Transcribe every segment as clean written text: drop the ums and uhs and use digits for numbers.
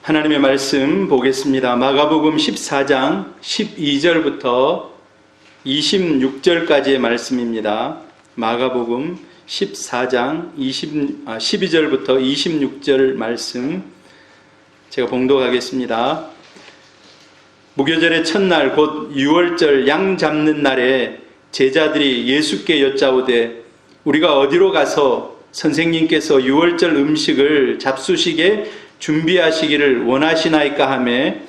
하나님의 말씀 보겠습니다. 마가복음 14장 12절부터 26절까지의 말씀입니다. 마가복음 14장 12절부터 26절 말씀 제가 봉독하겠습니다. 무교절의 첫날 곧 유월절 양 잡는 날에 제자들이 예수께 여짜오되 우리가 어디로 가서 선생님께서 유월절 음식을 잡수시게 준비하시기를 원하시나이까 하매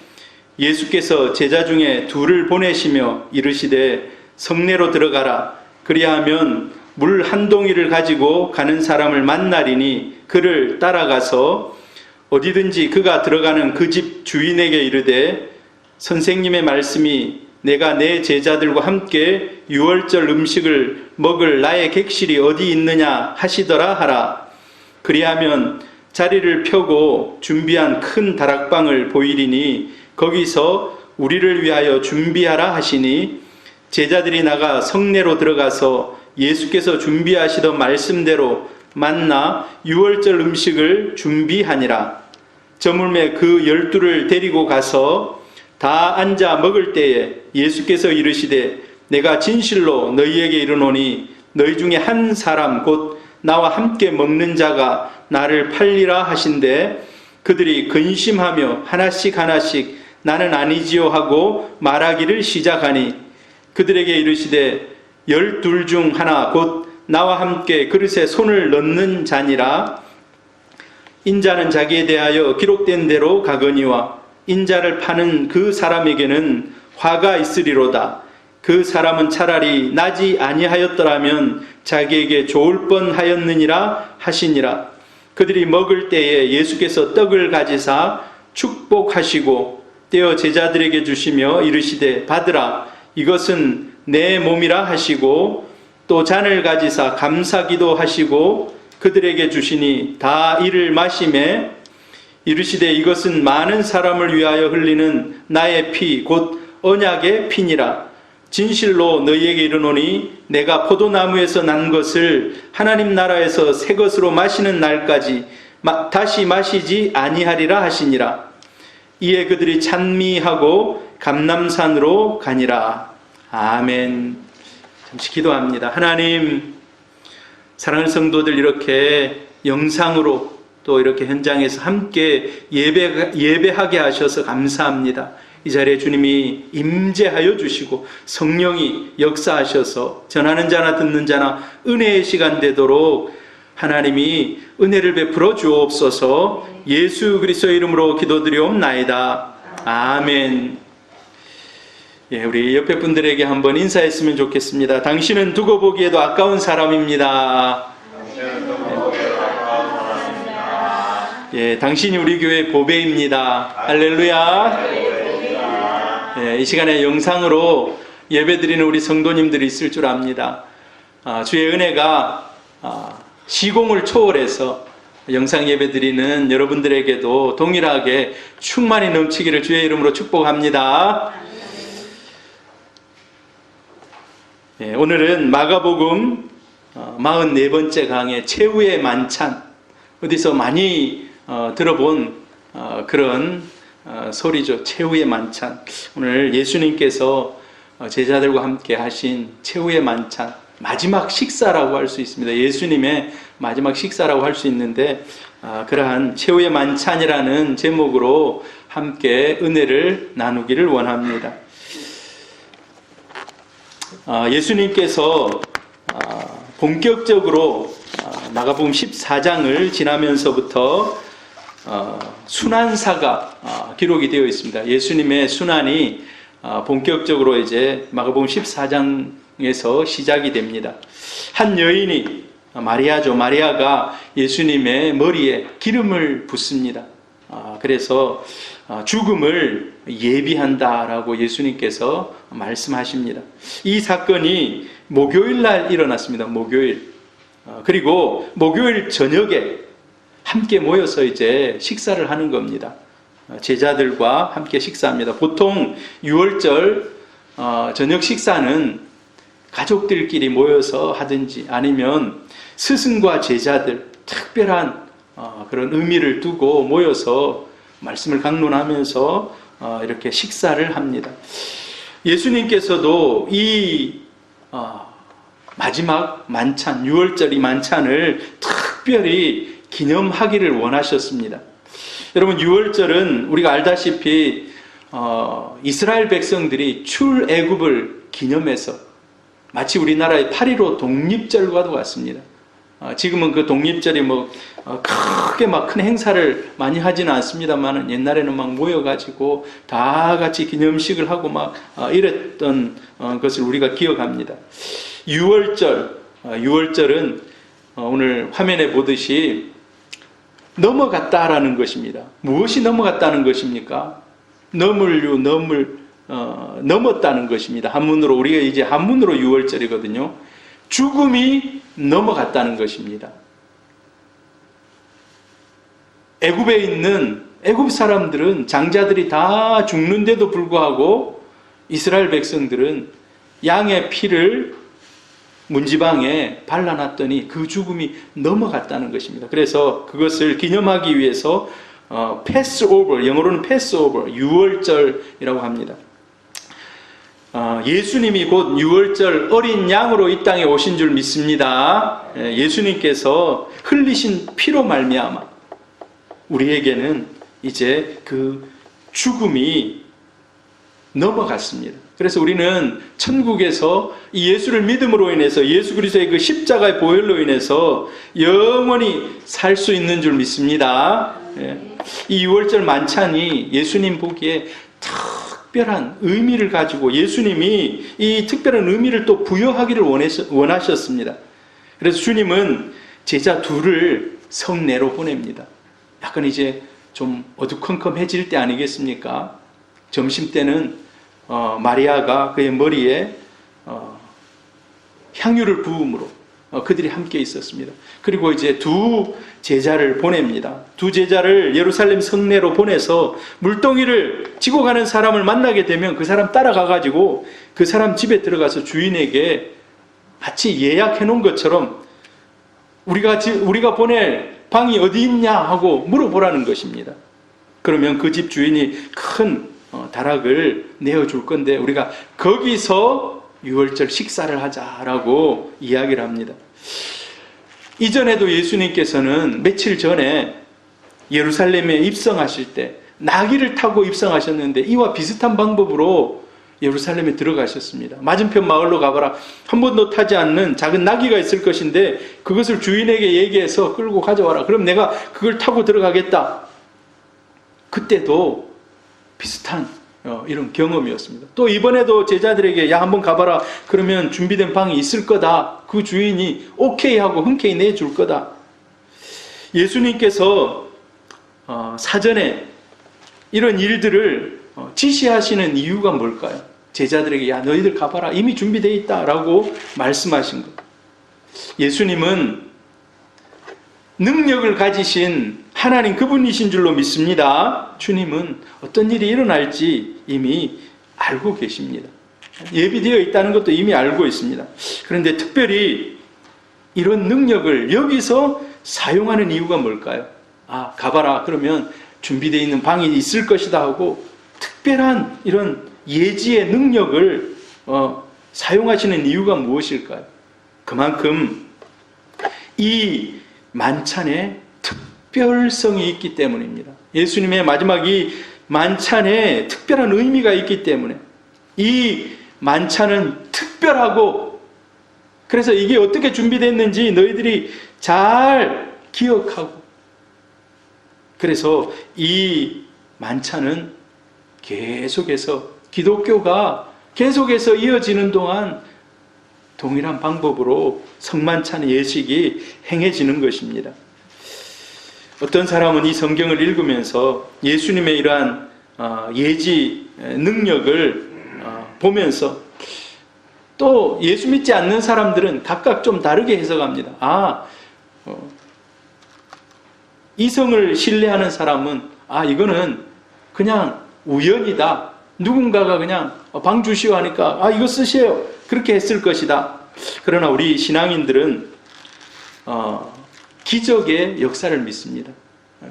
예수께서 제자 중에 둘을 보내시며 이르시되 성내로 들어가라. 그리하면 물 한 동이를 가지고 가는 사람을 만나리니 그를 따라가서 어디든지 그가 들어가는 그 집 주인에게 이르되 선생님의 말씀이 내가 내 제자들과 함께 유월절 음식을 먹을 나의 객실이 어디 있느냐 하시더라 하라. 그리하면 자리를 펴고 준비한 큰 다락방을 보이리니 거기서 우리를 위하여 준비하라 하시니 제자들이 나가 성내로 들어가서 예수께서 준비하시던 말씀대로 만나 유월절 음식을 준비하니라. 저물매 그 12를 데리고 가서 다 앉아 먹을 때에 예수께서 이르시되 내가 진실로 너희에게 이르노니 너희 중에 한 사람 곧 나와 함께 먹는 자가 나를 팔리라 하신대 그들이 근심하며 하나씩 나는 아니지요 하고 말하기를 시작하니 그들에게 이르시되 12 중 하나 곧 나와 함께 그릇에 손을 넣는 자니라. 인자는 자기에 대하여 기록된 대로 가거니와 인자를 파는 그 사람에게는 화가 있으리로다. 그 사람은 차라리 나지 아니하였더라면 자기에게 좋을 뻔하였느니라 하시니라. 그들이 먹을 때에 예수께서 떡을 가지사 축복하시고 떼어 제자들에게 주시며 이르시되 받으라 이것은 내 몸이라 하시고 또 잔을 가지사 감사기도 하시고 그들에게 주시니 다 이를 마시매 이르시되 이것은 많은 사람을 위하여 흘리는 나의 피 곧 언약의 피니라. 진실로 너희에게 이르노니 내가 포도나무에서 난 것을 하나님 나라에서 새 것으로 마시는 날까지 다시 마시지 아니하리라 하시니라. 이에 그들이 찬미하고 감람산으로 가니라. 아멘. 잠시 기도합니다. 하나님, 사랑하는 성도들 이렇게 영상으로 또 이렇게 현장에서 함께 예배하게 하셔서 감사합니다. 이 자리에 주님이 임재하여 주시고 성령이 역사하셔서 전하는 자나 듣는 자나 은혜의 시간 되도록 하나님이 은혜를 베풀어 주옵소서. 예수 그리스도의 이름으로 기도드리옵나이다. 아멘. 예, 우리 옆에 분들에게 한번 인사했으면 좋겠습니다. 당신은 두고 보기에도 아까운 사람입니다. 예, 당신이 우리 교회 보배입니다. 할렐루야. 예, 이 시간에 영상으로 예배드리는 우리 성도님들이 있을 줄 압니다. 주의 은혜가 시공을 초월해서 영상 예배드리는 여러분들에게도 동일하게 충만히 넘치기를 주의 이름으로 축복합니다. 예, 오늘은 마가복음 44번째 강의 최후의 만찬, 어디서 많이 들어본 그런 소리죠. 최후의 만찬. 오늘 예수님께서 제자들과 함께 하신 최후의 만찬, 마지막 식사라고 할 수 있습니다. 예수님의 마지막 식사라고 할 수 있는데 그러한 최후의 만찬이라는 제목으로 함께 은혜를 나누기를 원합니다. 예수님께서 본격적으로 마가복음 14장을 지나면서부터 순환사가 기록이 되어 있습니다. 예수님의 순환이 본격적으로 이제 마가복음 14장에서 시작이 됩니다. 한 여인이 마리아죠. 마리아가 예수님의 머리에 기름을 붓습니다. 그래서 죽음을 예비한다라고 예수님께서 말씀하십니다. 이 사건이 목요일 날 일어났습니다. 목요일. 그리고 목요일 저녁에 함께 모여서 이제 식사를 하는 겁니다. 제자들과 함께 식사합니다. 보통 유월절 저녁 식사는 가족들끼리 모여서 하든지 아니면 스승과 제자들 특별한 그런 의미를 두고 모여서 말씀을 강론하면서 이렇게 식사를 합니다. 예수님께서도 이 마지막 만찬, 유월절 이 만찬을 특별히 기념하기를 원하셨습니다. 여러분, 유월절은 우리가 알다시피 이스라엘 백성들이 출애굽을 기념해서 마치 우리나라의 8.15 독립절과도 같습니다. 지금은 그 독립절이 크게 막 큰 행사를 많이 하지는 않습니다만 옛날에는 막 모여가지고 다 같이 기념식을 하고 막 이랬던 것을 우리가 기억합니다. 유월절은 오늘 화면에 보듯이 넘어갔다라는 것입니다. 무엇이 넘어갔다는 것입니까? 넘었다는 것입니다. 한문으로, 우리가 이제 한문으로 유월절이거든요. 죽음이 넘어갔다는 것입니다. 애굽에 있는 애굽 사람들은 장자들이 다 죽는데도 불구하고 이스라엘 백성들은 양의 피를 문지방에 발라놨더니 그 죽음이 넘어갔다는 것입니다. 그래서 그것을 기념하기 위해서 패스오버, 영어로는 패스오버, 유월절이라고 합니다. 예수님이 곧 유월절 어린 양으로 이 땅에 오신 줄 믿습니다. 예수님께서 흘리신 피로 말미암아 우리에게는 이제 그 죽음이 넘어갔습니다. 그래서 우리는 천국에서 이 예수를 믿음으로 인해서 예수 그리스도의 그 십자가의 보혈로 인해서 영원히 살 수 있는 줄 믿습니다. 이 유월절 만찬이 예수님 보기에 특별한 의미를 가지고 예수님이 이 특별한 의미를 또 부여하기를 원하셨습니다. 그래서 주님은 제자 둘을 성내로 보냅니다. 약간 이제 좀 어두컴컴해질 때 아니겠습니까? 점심때는 마리아가 그의 머리에 향유를 부음으로 그들이 함께 있었습니다. 그리고 이제 두 제자를 보냅니다. 두 제자를 예루살렘 성내로 보내서 물동이를 지고 가는 사람을 만나게 되면 그 사람 따라가가지고 그 사람 집에 들어가서 주인에게 마치 예약해 놓은 것처럼 우리가 보낼 방이 어디 있냐 하고 물어보라는 것입니다. 그러면 그 집 주인이 큰 다락을 내어줄 건데 우리가 거기서 유월절 식사를 하자라고 이야기를 합니다. 이전에도 예수님께서는 며칠 전에 예루살렘에 입성하실 때 나귀를 타고 입성하셨는데 이와 비슷한 방법으로 예루살렘에 들어가셨습니다. 맞은편 마을로 가봐라. 한 번도 타지 않는 작은 나귀가 있을 것인데 그것을 주인에게 얘기해서 끌고 가져와라. 그럼 내가 그걸 타고 들어가겠다. 그때도 비슷한 이런 경험이었습니다. 또 이번에도 제자들에게 야 한번 가봐라. 그러면 준비된 방이 있을 거다. 그 주인이 오케이 하고 흔쾌히 내줄 거다. 예수님께서 사전에 이런 일들을 지시하시는 이유가 뭘까요? 제자들에게 야 너희들 가봐라. 이미 준비되어 있다라고 말씀하신 것. 예수님은 능력을 가지신 하나님 그분이신 줄로 믿습니다. 주님은 어떤 일이 일어날지 이미 알고 계십니다. 예비되어 있다는 것도 이미 알고 있습니다. 그런데 특별히 이런 능력을 여기서 사용하는 이유가 뭘까요? 가봐라. 그러면 준비되어 있는 방이 있을 것이다 하고 특별한 이런 예지의 능력을 사용하시는 이유가 무엇일까요? 그만큼 이 만찬에 특별성이 있기 때문입니다. 예수님의 마지막 이 만찬에 특별한 의미가 있기 때문에 이 만찬은 특별하고 그래서 이게 어떻게 준비됐는지 너희들이 잘 기억하고 그래서 이 만찬은 계속해서 기독교가 계속해서 이어지는 동안 동일한 방법으로 성만찬 예식이 행해지는 것입니다. 어떤 사람은 이 성경을 읽으면서 예수님의 이러한 예지 능력을 보면서 또 예수 믿지 않는 사람들은 각각 좀 다르게 해석합니다. 이성을 신뢰하는 사람은 이거는 그냥 우연이다. 누군가가 그냥 방 주시오 하니까 이거 쓰세요. 그렇게 했을 것이다. 그러나 우리 신앙인들은 기적의 역사를 믿습니다.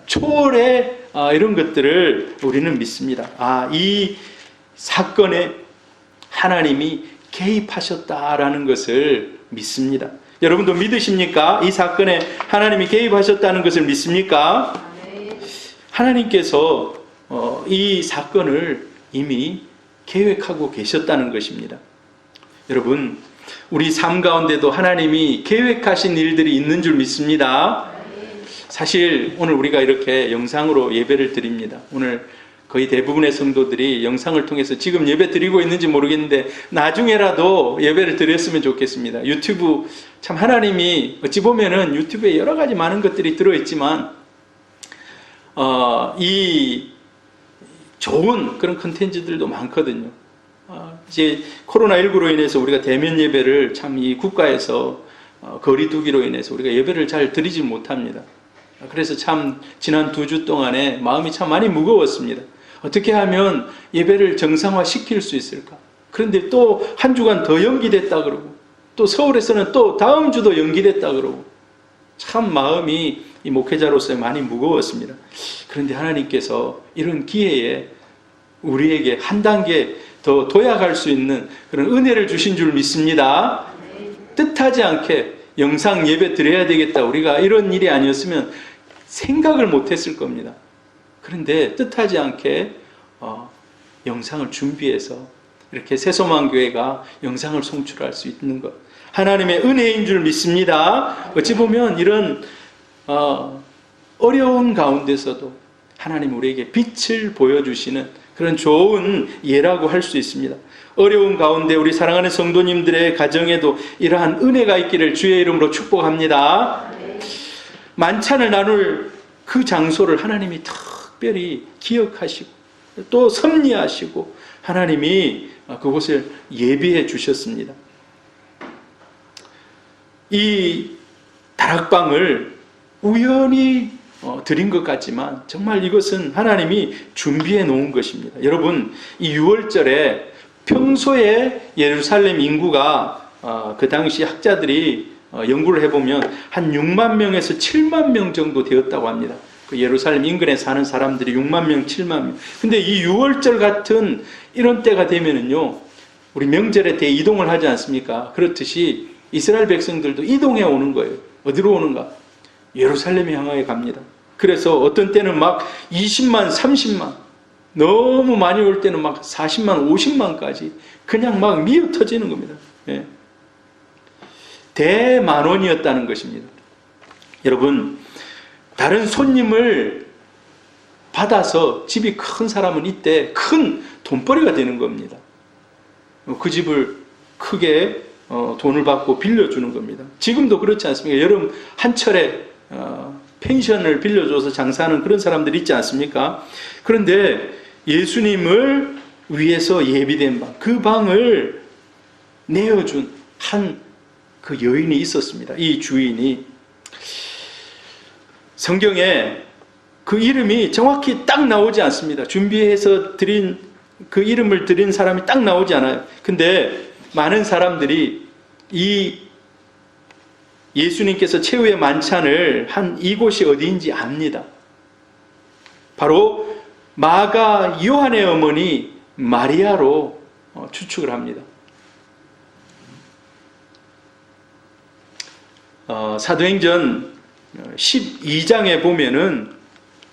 초월의 이런 것들을 우리는 믿습니다. 이 사건에 하나님이 개입하셨다라는 것을 믿습니다. 여러분도 믿으십니까? 이 사건에 하나님이 개입하셨다는 것을 믿습니까? 하나님께서 이 사건을 이미 계획하고 계셨다는 것입니다. 여러분, 우리 삶 가운데도 하나님이 계획하신 일들이 있는 줄 믿습니다. 사실 오늘 우리가 이렇게 영상으로 예배를 드립니다. 오늘 거의 대부분의 성도들이 영상을 통해서 지금 예배 드리고 있는지 모르겠는데 나중에라도 예배를 드렸으면 좋겠습니다. 유튜브, 참 하나님이 어찌 보면은 유튜브에 여러 가지 많은 것들이 들어있지만 이 좋은 그런 컨텐츠들도 많거든요. 이제 코로나19로 인해서 우리가 대면 예배를 참 이 국가에서 거리두기로 인해서 우리가 예배를 잘 드리지 못합니다. 그래서 참 지난 2주 동안에 마음이 참 많이 무거웠습니다. 어떻게 하면 예배를 정상화시킬 수 있을까? 그런데 또 한 주간 더 연기됐다 그러고, 또 서울에서는 또 다음 주도 연기됐다 그러고, 참 마음이 이 목회자로서 많이 무거웠습니다. 그런데 하나님께서 이런 기회에 우리에게 한 단계 더 도약할 수 있는 그런 은혜를 주신 줄 믿습니다. 뜻하지 않게 영상 예배 드려야 되겠다, 우리가 이런 일이 아니었으면 생각을 못했을 겁니다. 그런데 뜻하지 않게 영상을 준비해서 이렇게 새소망교회가 영상을 송출할 수 있는 것, 하나님의 은혜인 줄 믿습니다. 어찌 보면 이런 어려운 가운데서도 하나님 우리에게 빛을 보여주시는 그런 좋은 예라고 할 수 있습니다. 어려운 가운데 우리 사랑하는 성도님들의 가정에도 이러한 은혜가 있기를 주의 이름으로 축복합니다. 만찬을 나눌 그 장소를 하나님이 특별히 기억하시고 또 섭리하시고 하나님이 그곳을 예비해 주셨습니다. 이 다락방을 우연히 드린 것 같지만 정말 이것은 하나님이 준비해 놓은 것입니다. 여러분, 이 6월절에 평소에 예루살렘 인구가 그 당시 학자들이 연구를 해보면 한 6만 명에서 7만 명 정도 되었다고 합니다. 그 예루살렘 인근에 사는 사람들이 6만 명, 7만 명. 근데 이 6월절 같은 이런 때가 되면은요, 우리 명절에 대이동을 하지 않습니까? 그렇듯이 이스라엘 백성들도 이동해 오는 거예요. 어디로 오는가? 예루살렘 향하여 갑니다. 그래서 어떤 때는 막 20만, 30만, 너무 많이 올 때는 막 40만, 50만까지 그냥 막 미어 터지는 겁니다. 예. 대만원이었다는 것입니다. 여러분, 다른 손님을 받아서 집이 큰 사람은 이때 큰 돈벌이가 되는 겁니다. 그 집을 크게 돈을 받고 빌려주는 겁니다. 지금도 그렇지 않습니까? 여름 한철에 펜션을 빌려줘서 장사하는 그런 사람들이 있지 않습니까? 그런데 예수님을 위해서 예비된 방, 그 방을 내어준 한 그 여인이 있었습니다. 이 주인이. 성경에 그 이름이 정확히 딱 나오지 않습니다. 준비해서 드린 그 이름을 드린 사람이 딱 나오지 않아요. 근데 많은 사람들이 이 예수님께서 최후의 만찬을 한 이곳이 어디인지 압니다. 바로 마가 요한의 어머니 마리아로 추측을 합니다. 사도행전 12장에 보면은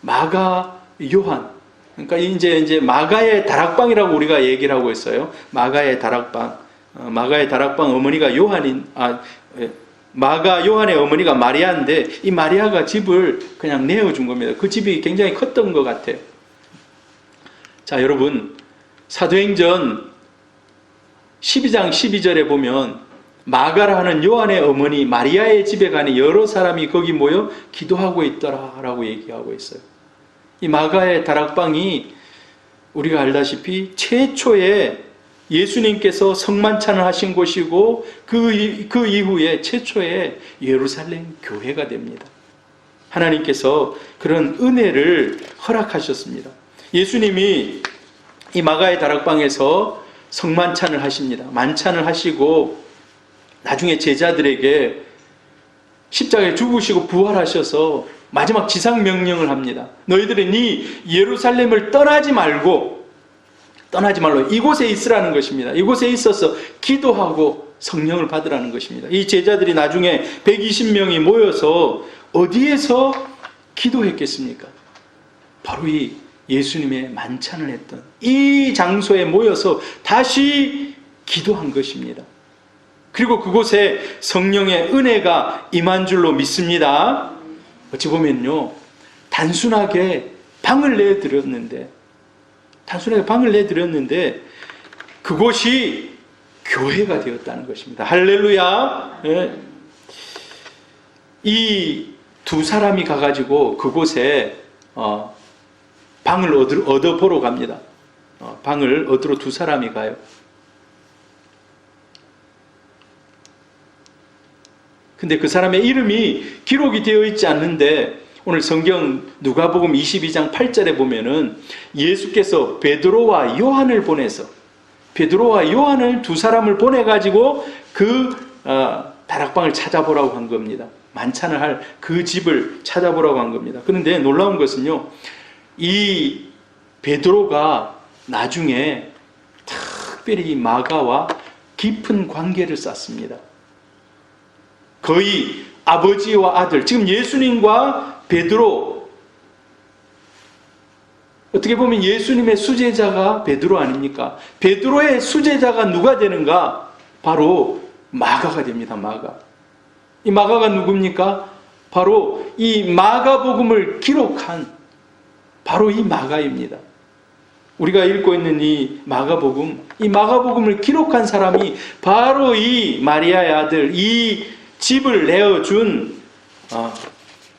마가 요한, 그러니까 이제 마가의 다락방이라고 우리가 얘기를 하고 있어요. 마가의 다락방. 마가의 다락방 어머니가 마가 요한의 어머니가 마리아인데 이 마리아가 집을 그냥 내어준 겁니다. 그 집이 굉장히 컸던 것 같아요. 자, 여러분, 사도행전 12장 12절에 보면 마가라 하는 요한의 어머니 마리아의 집에 가니 여러 사람이 거기 모여 기도하고 있더라 라고 얘기하고 있어요. 이 마가의 다락방이 우리가 알다시피 최초의 예수님께서 성만찬을 하신 곳이고 그 이후에 최초의 예루살렘 교회가 됩니다. 하나님께서 그런 은혜를 허락하셨습니다. 예수님이 이 마가의 다락방에서 성만찬을 하십니다. 만찬을 하시고 나중에 제자들에게 십자가에 죽으시고 부활하셔서 마지막 지상명령을 합니다. 너희들은 이 예루살렘을 떠나지 말로 이곳에 있으라는 것입니다. 이곳에 있어서 기도하고 성령을 받으라는 것입니다. 이 제자들이 나중에 120명이 모여서 어디에서 기도했겠습니까? 바로 이 예수님의 만찬을 했던 이 장소에 모여서 다시 기도한 것입니다. 그리고 그곳에 성령의 은혜가 임한 줄로 믿습니다. 어찌 보면요, 단순하게 방을 내드렸는데 그곳이 교회가 되었다는 것입니다. 할렐루야. 예. 이 두 사람이 가가지고 그곳에 방을 얻어 보러 갑니다. 방을 얻으러 두 사람이 가요. 근데 그 사람의 이름이 기록이 되어 있지 않는데, 오늘 성경 누가복음 22장 8절에 보면은 예수께서 베드로와 요한을 두 사람을 보내가지고 그 다락방을 찾아보라고 한 겁니다. 만찬을 할 그 집을 찾아보라고 한 겁니다. 그런데 놀라운 것은요, 이 베드로가 나중에 특별히 마가와 깊은 관계를 쌓습니다. 거의 아버지와 아들, 지금 예수님과 베드로, 어떻게 보면 예수님의 수제자가 베드로 아닙니까? 베드로의 수제자가 누가 되는가? 바로 마가가 됩니다. 이 마가가 누굽니까? 바로 이 마가복음을 기록한 바로 이 마가입니다. 우리가 읽고 있는 이 마가복음을 기록한 사람이 바로 이 마리아의 아들, 이 집을 내어준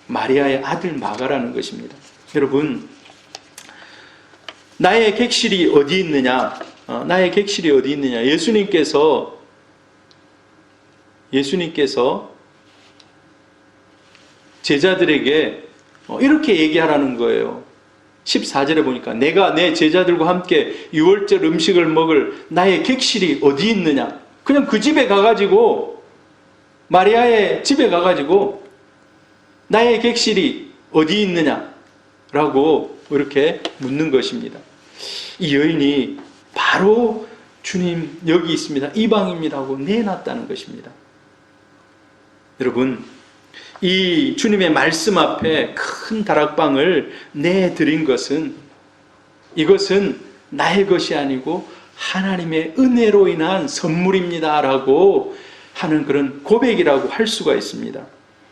마리아의 아들 마가라는 것입니다. 여러분, 나의 객실이 어디 있느냐? 예수님께서 제자들에게 이렇게 얘기하라는 거예요. 14절에 보니까 내가 내 제자들과 함께 유월절 음식을 먹을 나의 객실이 어디 있느냐? 그냥 그 집에 가가지고, 마리아의 집에 가가지고 나의 객실이 어디 있느냐? 라고 이렇게 묻는 것입니다. 이 여인이 바로 주님 여기 있습니다, 이 방입니다 하고 내놨다는 것입니다. 여러분, 이 주님의 말씀 앞에 큰 다락방을 내드린 것은, 이것은 나의 것이 아니고 하나님의 은혜로 인한 선물입니다 라고 하는 그런 고백이라고 할 수가 있습니다.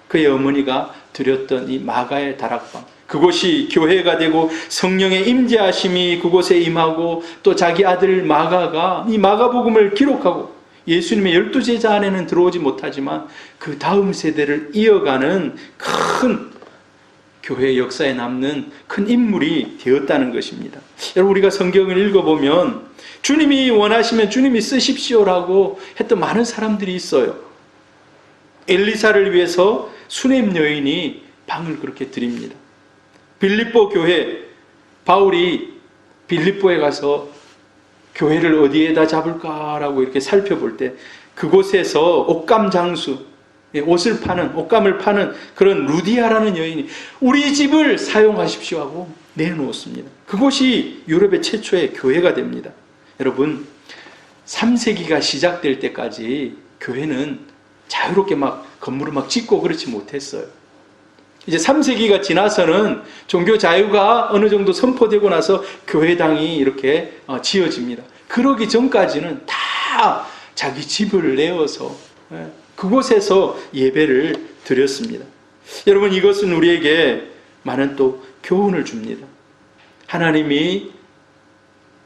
그의 어머니가 드렸던 이 마가의 다락방, 그곳이 교회가 되고 성령의 임재하심이 그곳에 임하고, 또 자기 아들 마가가 이 마가복음을 기록하고 예수님의 12제자 안에는 들어오지 못하지만 그 다음 세대를 이어가는 큰 교회의 역사에 남는 큰 인물이 되었다는 것입니다. 여러분, 우리가 성경을 읽어보면 주님이 원하시면 주님이 쓰십시오라고 했던 많은 사람들이 있어요. 엘리사를 위해서 수넴 여인이 방을 그렇게 드립니다. 빌립보 교회, 바울이 빌립보에 가서 교회를 어디에다 잡을까라고 이렇게 살펴볼 때 그곳에서 옷감 장수, 옷감을 파는 그런 루디아라는 여인이 우리 집을 사용하십시오 하고 내놓습니다. 그곳이 유럽의 최초의 교회가 됩니다. 여러분, 3세기가 시작될 때까지 교회는 자유롭게 건물을 짓고 그렇지 못했어요. 이제 3세기가 지나서는 종교 자유가 어느 정도 선포되고 나서 교회당이 이렇게 지어집니다. 그러기 전까지는 다 자기 집을 내어서 그곳에서 예배를 드렸습니다. 여러분, 이것은 우리에게 많은 또 교훈을 줍니다. 하나님이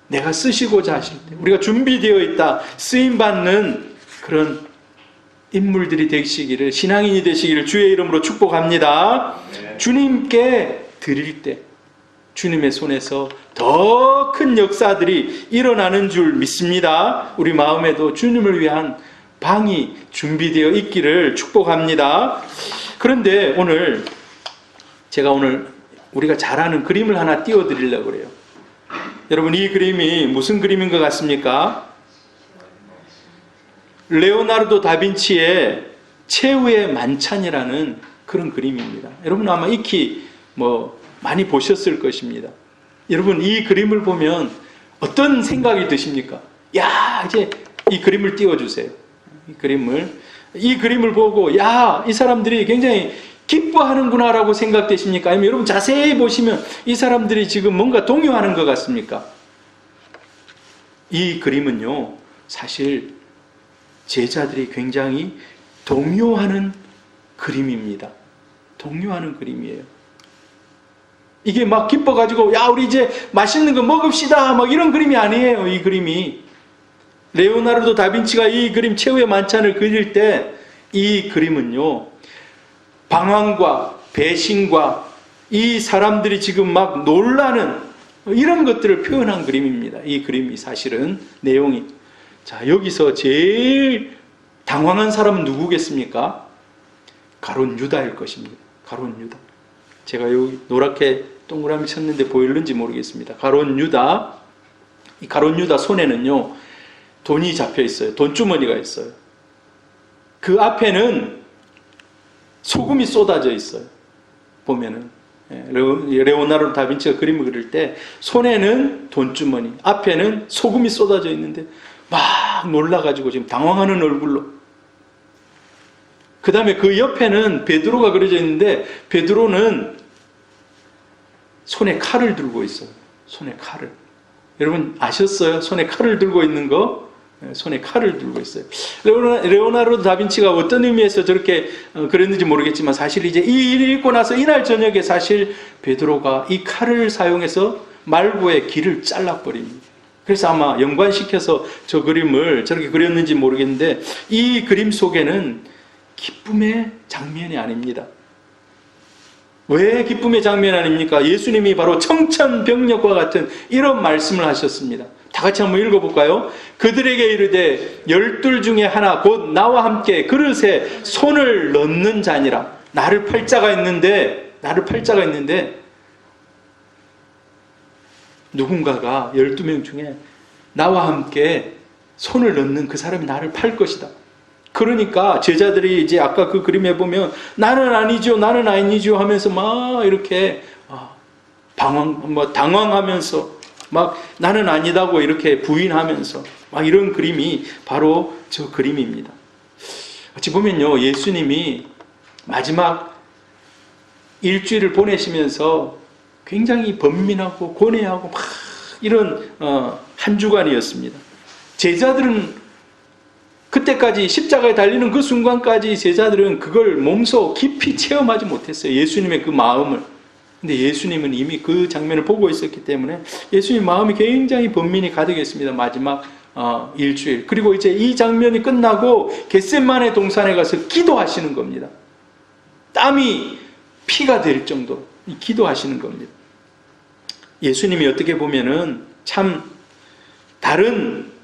내가 쓰시고자 하실 때 우리가 준비되어 있다, 쓰임받는 그런 인물들이 되시기를, 신앙인이 되시기를 주의 이름으로 축복합니다. 네. 주님께 드릴 때 주님의 손에서 더 큰 역사들이 일어나는 줄 믿습니다. 우리 마음에도 주님을 위한 방이 준비되어 있기를 축복합니다. 그런데 오늘 제가 우리가 잘 아는 그림을 하나 띄워드리려고 그래요. 여러분, 이 그림이 무슨 그림인 것 같습니까? 레오나르도 다빈치의 최후의 만찬이라는 그 그런 그림입니다. 여러분 아마 익히 많이 보셨을 것입니다. 여러분 이 그림을 보면 어떤 생각이 드십니까? 야, 이제 이 그림을 띄워주세요. 이 그림을 보고 야, 이 사람들이 굉장히 기뻐하는구나라고 생각되십니까? 아니면 여러분 자세히 보시면 이 사람들이 지금 뭔가 동요하는 것 같습니까? 이 그림은요, 사실 제자들이 굉장히 동요하는 그림입니다. 동요하는 그림이에요. 이게 막 기뻐가지고 야, 우리 이제 맛있는 거 먹읍시다 막 이런 그림이 아니에요. 이 그림이 레오나르도 다빈치가 이 그림 최후의 만찬을 그릴 때 이 그림은요, 방황과 배신과 이 사람들이 지금 막 놀라는 이런 것들을 표현한 그림입니다. 이 그림이 사실은 내용이. 자, 여기서 제일 당황한 사람은 누구겠습니까? 가룟 유다일 것입니다. 가룟 유다. 제가 여기 노랗게 동그라미 쳤는데 보이는지 모르겠습니다. 가룟 유다. 이 가룟 유다 손에는요, 돈이 잡혀 있어요. 돈주머니가 있어요. 그 앞에는 소금이 쏟아져 있어요. 보면은 레오나르도 다빈치가 그림을 그릴 때 손에는 돈주머니, 앞에는 소금이 쏟아져 있는데 막 놀라가지고 지금 당황하는 얼굴로. 그 다음에 그 옆에는 베드로가 그려져 있는데 베드로는 손에 칼을 들고 있어요. 손에 칼을. 여러분 아셨어요? 손에 칼을 들고 있는 거? 손에 칼을 들고 있어요. 레오나르도 다빈치가 어떤 의미에서 저렇게 그랬는지 모르겠지만 사실 이제 이 일을 읽고 나서 이날 저녁에 사실 베드로가 이 칼을 사용해서 말고의 길을 잘라버립니다. 그래서 아마 연관시켜서 저 그림을 저렇게 그렸는지 모르겠는데 이 그림 속에는 기쁨의 장면이 아닙니다. 왜 기쁨의 장면이 아닙니까? 예수님이 바로 청천벽력과 같은 이런 말씀을 하셨습니다. 다 같이 한번 읽어볼까요? 그들에게 이르되 12 중에 하나 곧 나와 함께 그릇에 손을 넣는 자니라. 나를 팔자가 있는데 누군가가 12명 중에 나와 함께 손을 넣는 그 사람이 나를 팔 것이다. 그러니까 제자들이 이제 아까 그 그림에 보면 나는 아니죠 하면서 막 이렇게 당황하면서 막 나는 아니다고 이렇게 부인하면서 막 이런 그림이 바로 저 그림입니다. 어찌 보면요, 예수님이 마지막 일주일을 보내시면서 굉장히 번민하고 고뇌하고 막 이런 한 주간이었습니다. 제자들은 그때까지 십자가에 달리는 그 순간까지 제자들은 그걸 몸소 깊이 체험하지 못했어요. 예수님의 그 마음을. 근데 예수님은 이미 그 장면을 보고 있었기 때문에 예수님 마음이 굉장히 번민이 가득했습니다. 마지막 일주일. 그리고 이제 이 장면이 끝나고 겟세마네 동산에 가서 기도하시는 겁니다. 땀이 피가 될 정도로 기도하시는 겁니다. 예수님이 어떻게 보면은 참 다른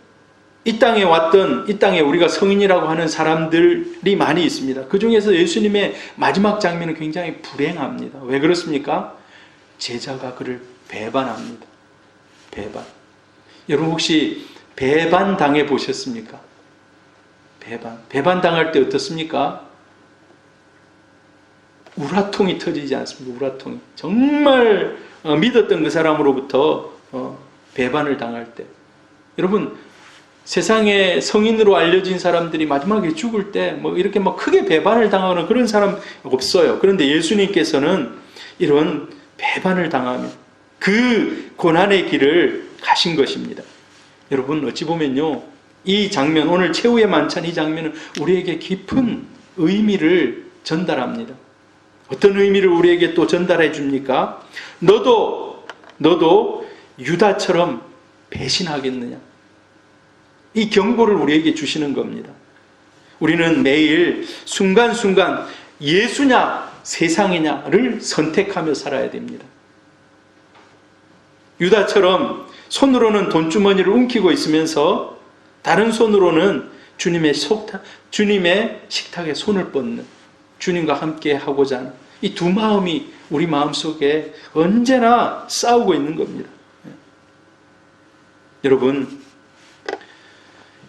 이 땅에 왔던, 이 땅에 우리가 성인이라고 하는 사람들이 많이 있습니다. 그 중에서 예수님의 마지막 장면은 굉장히 불행합니다. 왜 그렇습니까? 제자가 그를 배반합니다. 배반. 여러분 혹시 배반 당해 보셨습니까? 배반 당할 때 어떻습니까? 우라통이 터지지 않습니까? 우라통이. 정말 믿었던 그 사람으로부터 배반을 당할 때. 여러분, 세상에 성인으로 알려진 사람들이 마지막에 죽을 때 이렇게 크게 배반을 당하는 그런 사람 없어요. 그런데 예수님께서는 이런 배반을 당하며 그 고난의 길을 가신 것입니다. 여러분 어찌 보면요, 이 장면, 오늘 최후의 만찬 이 장면은 우리에게 깊은 의미를 전달합니다. 어떤 의미를 우리에게 또 전달해 줍니까? 너도 유다처럼 배신하겠느냐? 이 경고를 우리에게 주시는 겁니다. 우리는 매일 순간순간 예수냐 세상이냐를 선택하며 살아야 됩니다. 유다처럼 손으로는 돈주머니를 움키고 있으면서 다른 손으로는 주님의 식탁에 손을 뻗는, 주님과 함께 하고자 하는 이 두 마음이 우리 마음속에 언제나 싸우고 있는 겁니다. 여러분,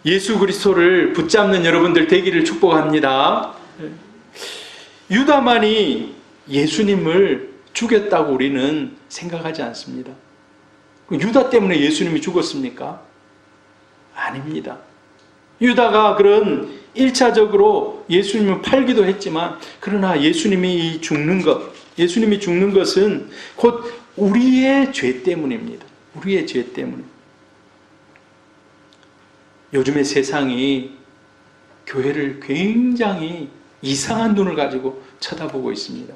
예수 그리스도를 붙잡는 여러분들 되기를 축복합니다. 유다만이 예수님을 죽였다고 우리는 생각하지 않습니다. 유다 때문에 예수님이 죽었습니까? 아닙니다. 유다가 그런 1차적으로 예수님을 팔기도 했지만, 그러나 예수님이 죽는 것은 곧 우리의 죄 때문입니다. 우리의 죄 때문에. 요즘의 세상이 교회를 굉장히 이상한 눈을 가지고 쳐다보고 있습니다.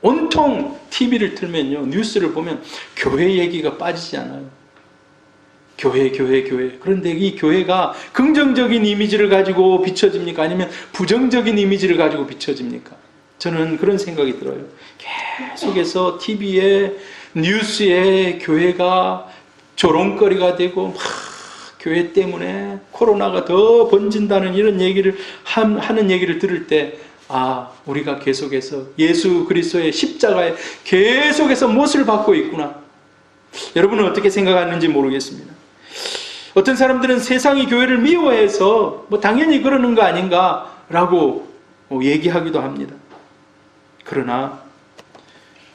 온통 TV를 틀면요, 뉴스를 보면 교회 얘기가 빠지지 않아요. 교회. 그런데 이 교회가 긍정적인 이미지를 가지고 비춰집니까? 아니면 부정적인 이미지를 가지고 비춰집니까? 저는 그런 생각이 들어요. 계속해서 TV에, 뉴스에 교회가 조롱거리가 되고, 교회 때문에 코로나가 더 번진다는 이런 얘기를 하는 얘기를 들을 때, 우리가 계속해서 예수 그리스도의 십자가에 계속해서 못을 받고 있구나. 여러분은 어떻게 생각하는지 모르겠습니다. 어떤 사람들은 세상이 교회를 미워해서 당연히 그러는 거 아닌가라고 얘기하기도 합니다. 그러나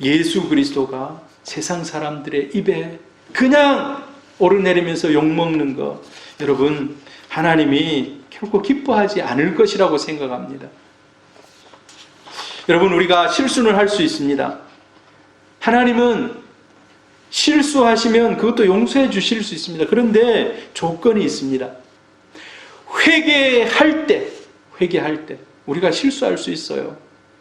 예수 그리스도가 세상 사람들의 입에 그냥 오르내리면서 욕먹는 것, 여러분, 하나님이 결코 기뻐하지 않을 것이라고 생각합니다. 여러분, 우리가 실수는 할 수 있습니다. 하나님은 실수하시면 그것도 용서해 주실 수 있습니다. 그런데 조건이 있습니다. 회개할 때 우리가 실수할 수 있어요.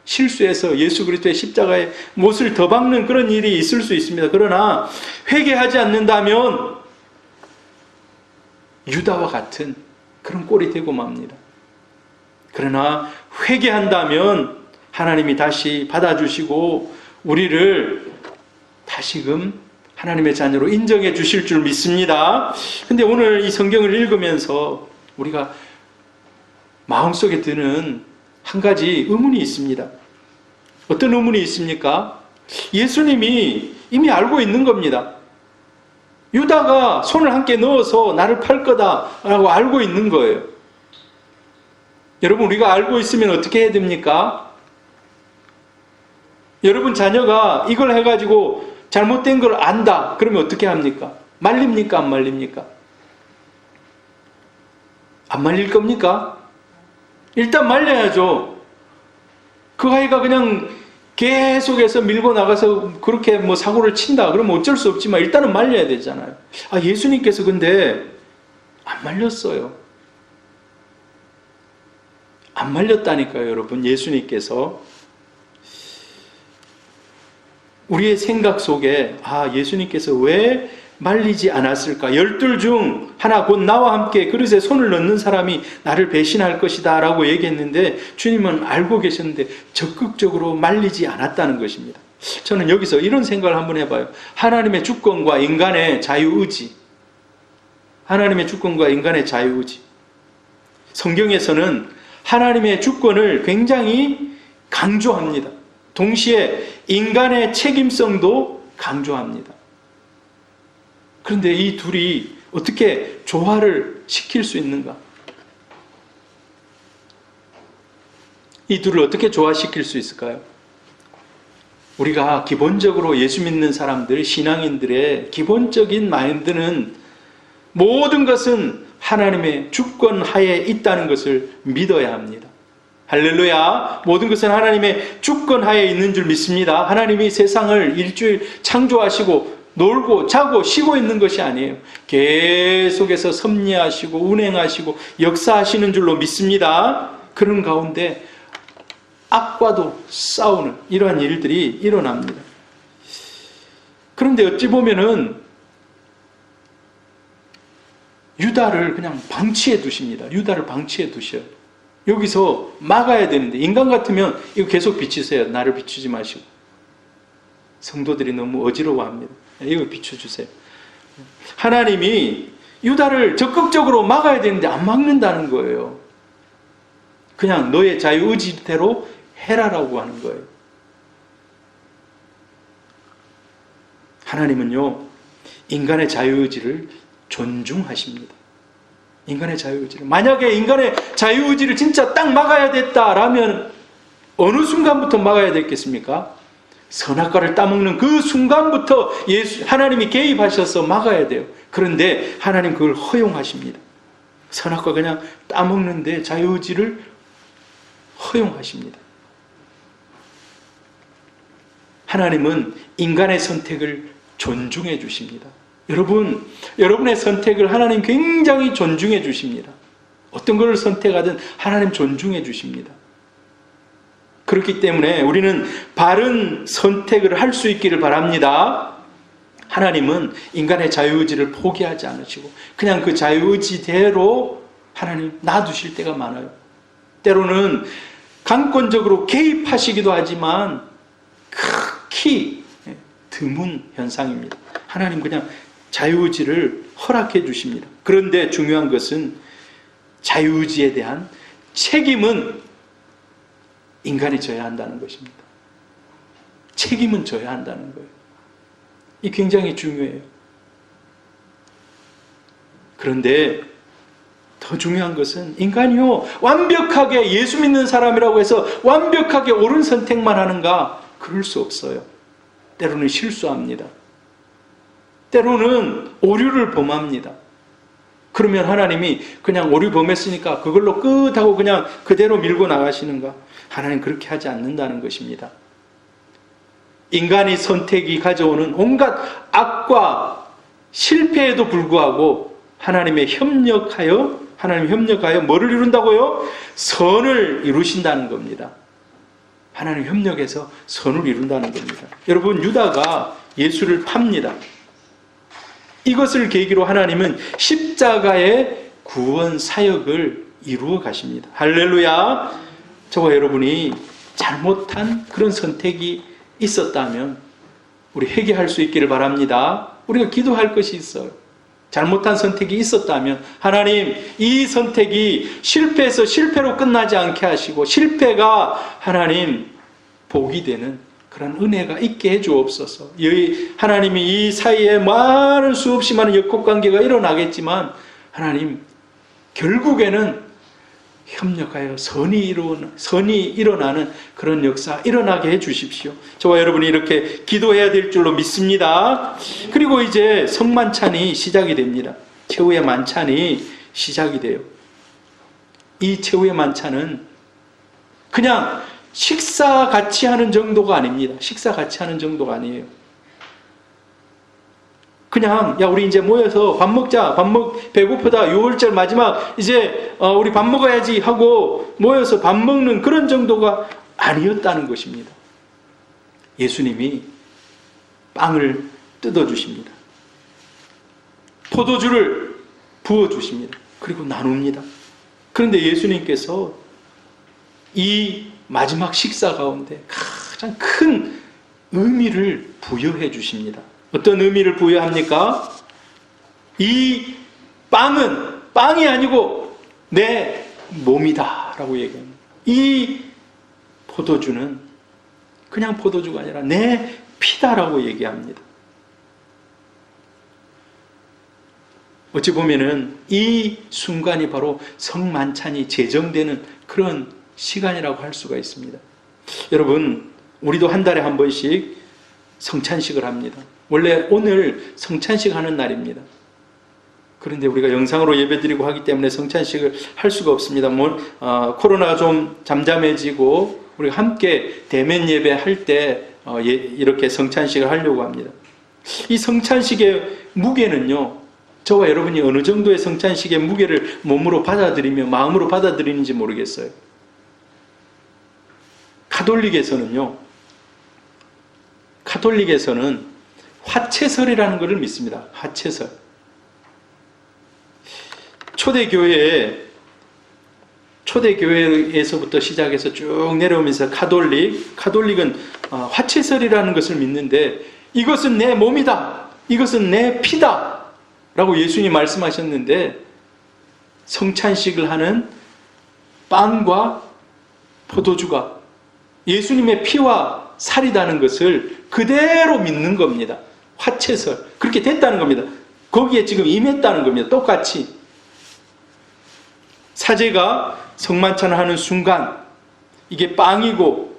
실수해서 예수 그리스도의 십자가에 못을 더 박는 그런 일이 있을 수 있습니다. 그러나 회개하지 않는다면 유다와 같은 그런 꼴이 되고 맙니다. 그러나 회개한다면 하나님이 다시 받아주시고 우리를 다시금 하나님의 자녀로 인정해 주실 줄 믿습니다. 근데 오늘 이 성경을 읽으면서 우리가 마음속에 드는 한 가지 의문이 있습니다. 어떤 의문이 있습니까? 예수님이 이미 알고 있는 겁니다. 유다가 손을 함께 넣어서 나를 팔 거다라고 알고 있는 거예요. 여러분, 우리가 알고 있으면 어떻게 해야 됩니까? 여러분 자녀가 이걸 해가지고 잘못된 걸 안다. 그러면 어떻게 합니까? 말립니까? 안 말립니까? 안 말릴 겁니까? 일단 말려야죠. 그 아이가 그냥 계속해서 밀고 나가서 그렇게 사고를 친다. 그러면 어쩔 수 없지만 일단은 말려야 되잖아요. 예수님께서 근데 안 말렸어요. 안 말렸다니까요, 여러분. 예수님께서. 우리의 생각 속에 예수님께서 왜 말리지 않았을까? 12 중 하나 곧 나와 함께 그릇에 손을 넣는 사람이 나를 배신할 것이다 라고 얘기했는데 주님은 알고 계셨는데 적극적으로 말리지 않았다는 것입니다. 저는 여기서 이런 생각을 한번 해봐요. 하나님의 주권과 인간의 자유의지. 하나님의 주권과 인간의 자유의지. 성경에서는 하나님의 주권을 굉장히 강조합니다. 동시에 인간의 책임성도 강조합니다. 그런데 이 둘이 어떻게 조화를 시킬 수 있는가? 이 둘을 어떻게 조화시킬 수 있을까요? 우리가 기본적으로 예수 믿는 사람들, 신앙인들의 기본적인 마인드는 모든 것은 하나님의 주권 하에 있다는 것을 믿어야 합니다. 할렐루야. 모든 것은 하나님의 주권 하에 있는 줄 믿습니다. 하나님이 세상을 일주일 창조하시고 놀고 자고 쉬고 있는 것이 아니에요. 계속해서 섭리하시고 운행하시고 역사하시는 줄로 믿습니다. 그런 가운데 악과도 싸우는 이러한 일들이 일어납니다. 그런데 어찌 보면은 유다를 그냥 방치해 두십니다. 유다를 방치해 두셔요. 여기서 막아야 되는데 인간 같으면 이거 계속 비추세요. 나를 비추지 마시고. 성도들이 너무 어지러워합니다. 이거 비춰주세요. 하나님이 유다를 적극적으로 막아야 되는데 안 막는다는 거예요. 그냥 너의 자유의지대로 해라라고 하는 거예요. 하나님은요, 인간의 자유의지를 존중하십니다. 인간의 자유의지를. 만약에 인간의 자유의지를 진짜 딱 막아야 됐다라면 어느 순간부터 막아야 됐겠습니까? 선악과를 따먹는 그 순간부터 하나님이 개입하셔서 막아야 돼요. 그런데 하나님 그걸 허용하십니다. 선악과 그냥 따먹는데 자유의지를 허용하십니다. 하나님은 인간의 선택을 존중해 주십니다. 여러분의 선택을 하나님 굉장히 존중해 주십니다. 어떤 것을 선택하든 하나님 존중해 주십니다. 그렇기 때문에 우리는 바른 선택을 할 수 있기를 바랍니다. 하나님은 인간의 자유의지를 포기하지 않으시고 그냥 그 자유의지대로 하나님 놔두실 때가 많아요. 때로는 강권적으로 개입하시기도 하지만 극히 드문 현상입니다. 하나님 그냥 자유의지를 허락해 주십니다. 그런데 중요한 것은 자유의지에 대한 책임은 인간이 져야 한다는 것입니다. 책임은 져야 한다는 거예요. 이 굉장히 중요해요. 그런데 더 중요한 것은 인간이요 완벽하게 예수 믿는 사람이라고 해서 완벽하게 옳은 선택만 하는가? 그럴 수 없어요. 때로는 실수합니다. 때로는 오류를 범합니다. 그러면 하나님이 그냥 오류 범했으니까 그걸로 끝하고 그냥 그대로 밀고 나가시는가? 하나님 그렇게 하지 않는다는 것입니다. 인간의 선택이 가져오는 온갖 악과 실패에도 불구하고 하나님 협력하여 뭐를 이룬다고요? 선을 이루신다는 겁니다. 하나님 협력해서 선을 이룬다는 겁니다. 여러분, 유다가 예수를 팝니다. 이것을 계기로 하나님은 십자가의 구원 사역을 이루어 가십니다. 할렐루야! 저와 여러분이 잘못한 그런 선택이 있었다면 우리 회개할 수 있기를 바랍니다. 우리가 기도할 것이 있어요. 잘못한 선택이 있었다면 하나님 이 선택이 실패해서 실패로 끝나지 않게 하시고 실패가 하나님 복이 되는 그런 은혜가 있게 해주옵소서. 하나님이 이 사이에 많은 수없이 많은 역학관계가 일어나겠지만 하나님 결국에는 협력하여 선이 일어나는 그런 역사 일어나게 해주십시오. 저와 여러분이 이렇게 기도해야 될 줄로 믿습니다. 그리고 이제 성만찬이 시작이 됩니다. 최후의 만찬이 시작이 돼요. 이 최후의 만찬은 그냥 식사 같이 하는 정도가 아닙니다. 식사 같이 하는 정도가 아니에요. 그냥 우리 이제 모여서 밥 먹자. 배고프다. 6월절 마지막 이제 우리 밥 먹어야지 하고 모여서 밥 먹는 그런 정도가 아니었다는 것입니다. 예수님이 빵을 뜯어주십니다. 포도주를 부어주십니다. 그리고 나눕니다. 그런데 예수님께서 이 마지막 식사 가운데 가장 큰 의미를 부여해 주십니다. 어떤 의미를 부여합니까? 이 빵은 빵이 아니고 내 몸이다 라고 얘기합니다. 이 포도주는 그냥 포도주가 아니라 내 피다라고 얘기합니다. 어찌 보면은 이 순간이 바로 성만찬이 제정되는 그런 시간이라고 할 수가 있습니다. 여러분, 우리도 한 달에 한 번씩 성찬식을 합니다. 원래 오늘 성찬식 하는 날입니다. 그런데 우리가 영상으로 예배드리고 하기 때문에 성찬식을 할 수가 없습니다. 코로나가 좀 잠잠해지고 우리가 함께 대면 예배 할 때 이렇게 성찬식을 하려고 합니다. 이 성찬식의 무게는요, 저와 여러분이 어느 정도의 성찬식의 무게를 몸으로 받아들이며 마음으로 받아들이는지 모르겠어요. 카톨릭에서는 화채설이라는 것을 믿습니다. 화채설. 초대교회에서부터 시작해서 쭉 내려오면서 카톨릭은 화채설이라는 것을 믿는데 이것은 내 몸이다. 이것은 내 피다. 라고 예수님이 말씀하셨는데 성찬식을 하는 빵과 포도주가 예수님의 피와 살이라는 것을 그대로 믿는 겁니다. 화채설. 그렇게 됐다는 겁니다. 거기에 지금 임했다는 겁니다. 똑같이. 사제가 성만찬을 하는 순간 이게 빵이고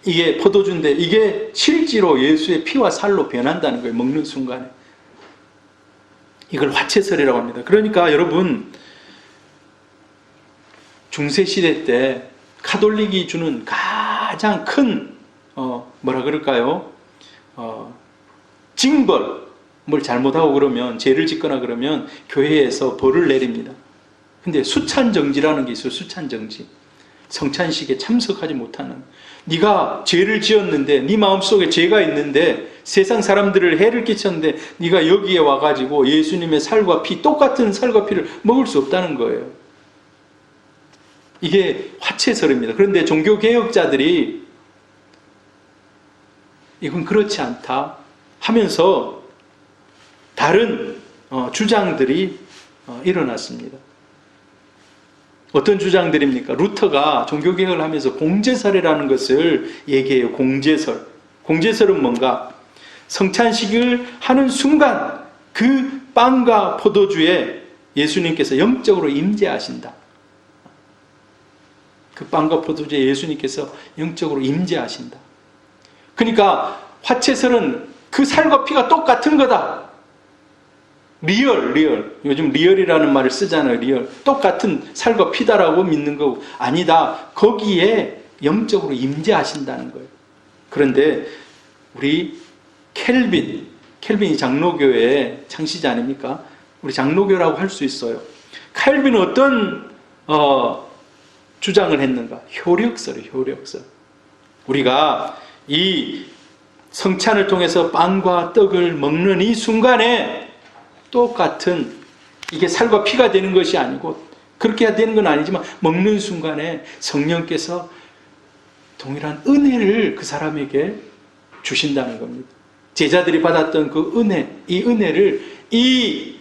이게 포도주인데 이게 실제로 예수의 피와 살로 변한다는 거예요. 먹는 순간에. 이걸 화채설이라고 합니다. 그러니까 여러분, 중세시대 때 가톨릭이 주는 가장 큰 뭐라 그럴까요? 징벌, 뭘 잘못하고 그러면, 죄를 짓거나 그러면 교회에서 벌을 내립니다. 근데 수찬정지라는 게 있어요. 수찬정지. 성찬식에 참석하지 못하는, 네가 죄를 지었는데, 네 마음속에 죄가 있는데 세상 사람들을 해를 끼쳤는데 네가 여기에 와가지고 예수님의 살과 피, 똑같은 살과 피를 먹을 수 없다는 거예요. 이게 화채설입니다. 그런데 종교개혁자들이 이건 그렇지 않다 하면서 다른 주장들이 일어났습니다. 어떤 주장들입니까? 루터가 종교개혁을 하면서 공제설이라는 것을 얘기해요. 공제설. 공제설은 뭔가? 성찬식을 하는 순간 그 빵과 포도주에 예수님께서 영적으로 임재하신다. 그 빵과 포도주에 예수님께서 영적으로 임재하신다. 그러니까 화채설은 그 살과 피가 똑같은 거다. 리얼. 요즘 리얼이라는 말을 쓰잖아요. 리얼. 똑같은 살과 피다라고 믿는 거고, 아니다. 거기에 영적으로 임재하신다는 거예요. 그런데 우리 켈빈이 장로교의 창시자 아닙니까? 우리 장로교라고 할 수 있어요. 켈빈은 어떤 주장을 했는가? 효력설이에요. 효력설. 우리가 이 성찬을 통해서 빵과 떡을 먹는 이 순간에 똑같은, 이게 살과 피가 되는 것이 아니고 그렇게 해야 되는 건 아니지만 먹는 순간에 성령께서 동일한 은혜를 그 사람에게 주신다는 겁니다. 제자들이 받았던 그 은혜, 이 은혜를 이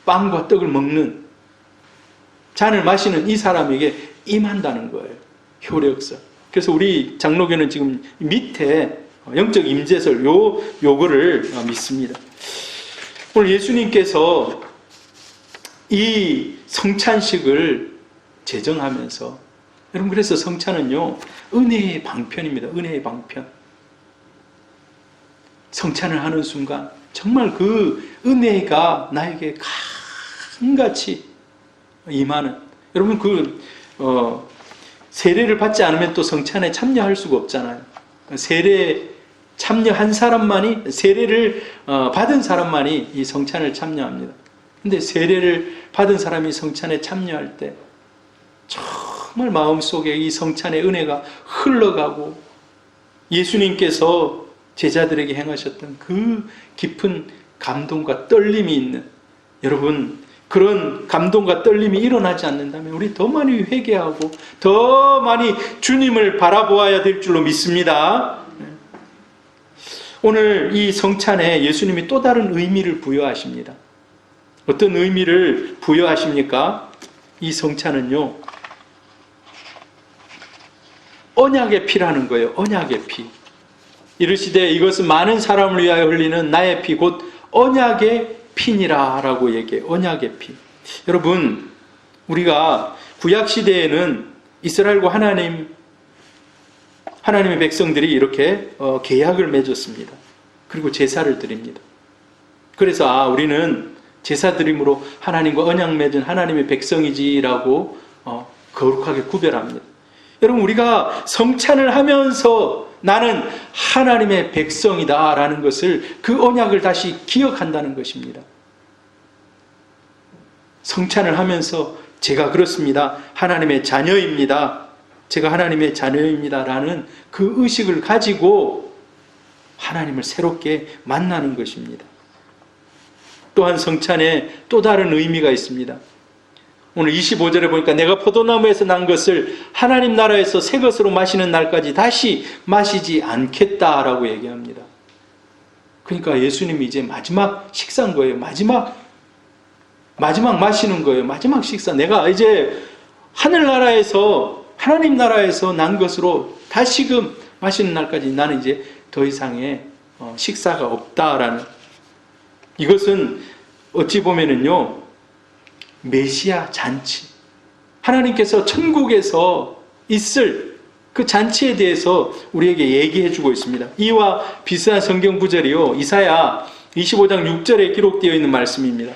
빵과 떡을 먹는, 잔을 마시는 이 사람에게 임한다는 거예요. 효력설. 그래서 우리 장로교는 지금 밑에 영적 임재설 요거를 믿습니다. 오늘 예수님께서 이 성찬식을 제정하면서, 여러분, 그래서 성찬은요 은혜의 방편입니다. 은혜의 방편. 성찬을 하는 순간 정말 그 은혜가 나에게 강같이 임하는, 여러분 세례를 받지 않으면 또 성찬에 참여할 수가 없잖아요. 세례 참여한 사람만이, 세례를 받은 사람만이 이 성찬을 참여합니다. 근데 세례를 받은 사람이 성찬에 참여할 때 정말 마음속에 이 성찬의 은혜가 흘러가고 예수님께서 제자들에게 행하셨던 그 깊은 감동과 떨림이 있는, 여러분, 그런 감동과 떨림이 일어나지 않는다면 우리 더 많이 회개하고 더 많이 주님을 바라보아야 될 줄로 믿습니다. 오늘 이 성찬에 예수님이 또 다른 의미를 부여하십니다. 어떤 의미를 부여하십니까? 이 성찬은요, 언약의 피라는 거예요. 언약의 피. 이르시되 이것은 많은 사람을 위하여 흘리는 나의 피, 곧 언약의 피니라 라고 얘기해요. 언약의 피. 여러분, 우리가 구약시대에는 이스라엘과 하나님의 백성들이 이렇게 계약을 맺었습니다. 그리고 제사를 드립니다. 그래서 우리는 제사 드림으로 하나님과 언약 맺은 하나님의 백성이지라고 거룩하게 구별합니다. 여러분, 우리가 성찬을 하면서 나는 하나님의 백성이다 라는 것을, 그 언약을 다시 기억한다는 것입니다. 성찬을 하면서 제가 그렇습니다. 하나님의 자녀입니다. 제가 하나님의 자녀입니다 라는 그 의식을 가지고 하나님을 새롭게 만나는 것입니다. 또한 성찬에 또 다른 의미가 있습니다. 오늘 25절에 보니까 내가 포도나무에서 난 것을 하나님 나라에서 새 것으로 마시는 날까지 다시 마시지 않겠다라고 얘기합니다. 그러니까 예수님이 이제 마지막 식사인 거예요. 마지막 마시는 거예요. 마지막 식사. 내가 이제 하늘나라에서, 하나님 나라에서 난 것으로 다시금 마시는 날까지 나는 이제 더 이상의 식사가 없다라는, 이것은 어찌 보면은요 메시아 잔치, 하나님께서 천국에서 있을 그 잔치에 대해서 우리에게 얘기해 주고 있습니다. 이와 비슷한 성경 구절이요, 이사야 25장 6절에 기록되어 있는 말씀입니다.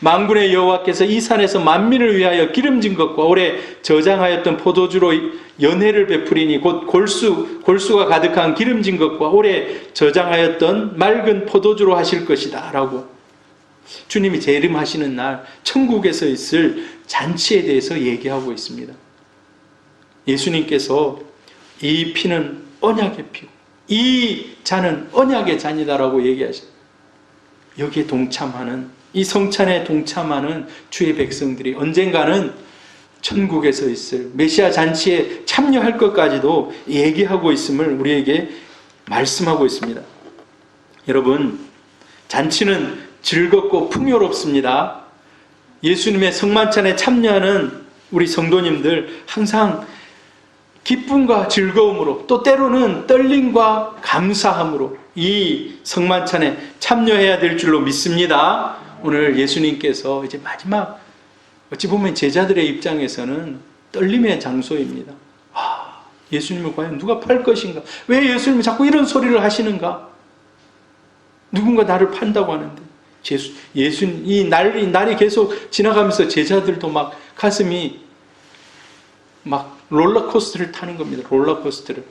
만군의 여호와께서 이 산에서 만민을 위하여 기름진 것과 오래 저장하였던 포도주로 연회를 베푸리니 곧 골수가 가득한 기름진 것과 오래 저장하였던 맑은 포도주로 하실 것이다 라고 주님이 재림하시는 날 천국에서 있을 잔치에 대해서 얘기하고 있습니다. 예수님께서 이 피는 언약의 피고 이 잔은 언약의 잔이다라고 얘기하십니다. 여기에 동참하는, 이 성찬에 동참하는 주의 백성들이 언젠가는 천국에서 있을 메시아 잔치에 참여할 것까지도 얘기하고 있음을 우리에게 말씀하고 있습니다. 여러분, 잔치는 즐겁고 풍요롭습니다. 예수님의 성만찬에 참여하는 우리 성도님들 항상 기쁨과 즐거움으로, 또 때로는 떨림과 감사함으로 이 성만찬에 참여해야 될 줄로 믿습니다. 오늘 예수님께서 이제 마지막, 어찌 보면 제자들의 입장에서는 떨림의 장소입니다. 예수님을 과연 누가 팔 것인가? 왜 예수님이 자꾸 이런 소리를 하시는가? 누군가 나를 판다고 하는데 예수님, 이 날이 계속 지나가면서 제자들도 막 가슴이 막 롤러코스터를 타는 겁니다. 롤러코스터를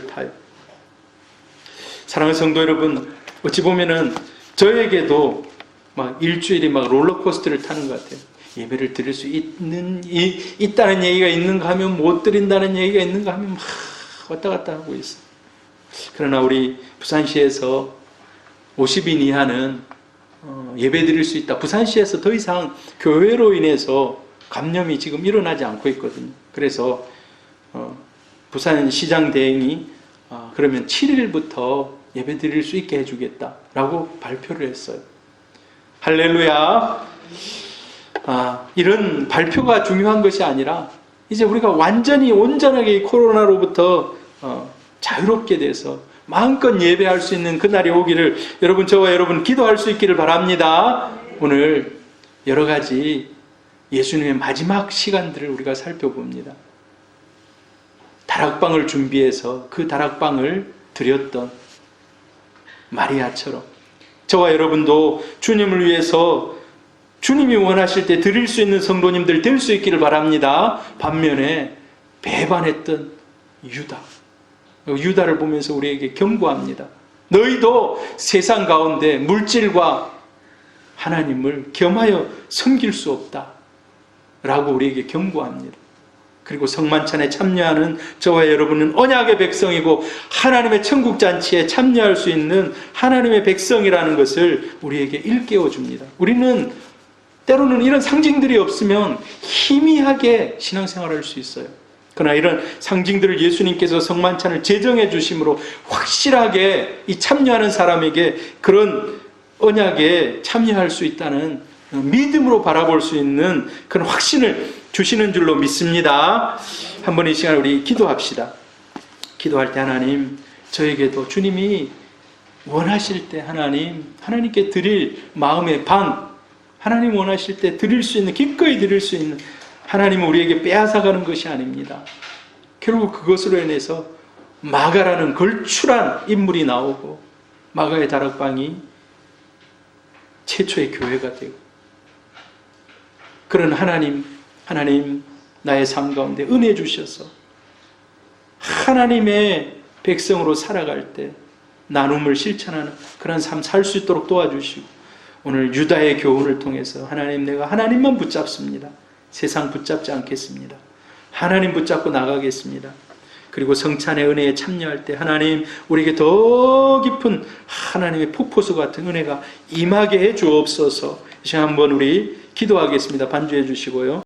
타요. 사랑하는 성도 여러분, 어찌 보면은 저에게도 막 일주일이 막 롤러코스터를 타는 것 같아요. 예배를 드릴 수 있다는 얘기가 있는가 하면 못 드린다는 얘기가 있는가 하면 막 왔다 갔다 하고 있어요. 그러나 우리 부산시에서 50인 이하는 예배 드릴 수 있다. 부산시에서 더 이상 교회로 인해서 감염이 지금 일어나지 않고 있거든요. 그래서 부산시장 대행이 그러면 7일부터 예배 드릴 수 있게 해주겠다라고 발표를 했어요. 할렐루야. 이런 발표가 중요한 것이 아니라 이제 우리가 완전히 온전하게 이 코로나로부터 자유롭게 돼서 마음껏 예배할 수 있는 그날이 오기를 여러분, 저와 여러분 기도할 수 있기를 바랍니다. 오늘 여러 가지 예수님의 마지막 시간들을 우리가 살펴봅니다. 다락방을 준비해서 그 다락방을 드렸던 마리아처럼 저와 여러분도 주님을 위해서 주님이 원하실 때 드릴 수 있는 성도님들 될 수 있기를 바랍니다. 반면에 배반했던 유다를 보면서 우리에게 경고합니다. 너희도 세상 가운데 물질과 하나님을 겸하여 섬길 수 없다 라고 우리에게 경고합니다. 그리고 성만찬에 참여하는 저와 여러분은 언약의 백성이고 하나님의 천국잔치에 참여할 수 있는 하나님의 백성이라는 것을 우리에게 일깨워 줍니다. 우리는 때로는 이런 상징들이 없으면 희미하게 신앙생활을 할 수 있어요. 그러나 이런 상징들을 예수님께서 성만찬을 제정해 주심으로 확실하게 이 참여하는 사람에게 그런 언약에 참여할 수 있다는 믿음으로 바라볼 수 있는 그런 확신을 주시는 줄로 믿습니다. 한번 이 시간 우리 기도합시다. 기도할 때 하나님, 저에게도 주님이 원하실 때 하나님께 드릴 마음의 반, 하나님 원하실 때 드릴 수 있는, 기꺼이 드릴 수 있는, 하나님은 우리에게 빼앗아가는 것이 아닙니다. 결국 그것으로 인해서 마가라는 걸출한 인물이 나오고 마가의 다락방이 최초의 교회가 되고, 그런 하나님 나의 삶 가운데 은혜 주셔서 하나님의 백성으로 살아갈 때 나눔을 실천하는 그런 삶 살 수 있도록 도와주시고, 오늘 유다의 교훈을 통해서 하나님, 내가 하나님만 붙잡습니다. 세상 붙잡지 않겠습니다. 하나님 붙잡고 나가겠습니다. 그리고 성찬의 은혜에 참여할 때 하나님, 우리에게 더 깊은 하나님의 폭포수 같은 은혜가 임하게 해 주옵소서. 이 시간 한번 우리 기도하겠습니다. 반주해 주시고요.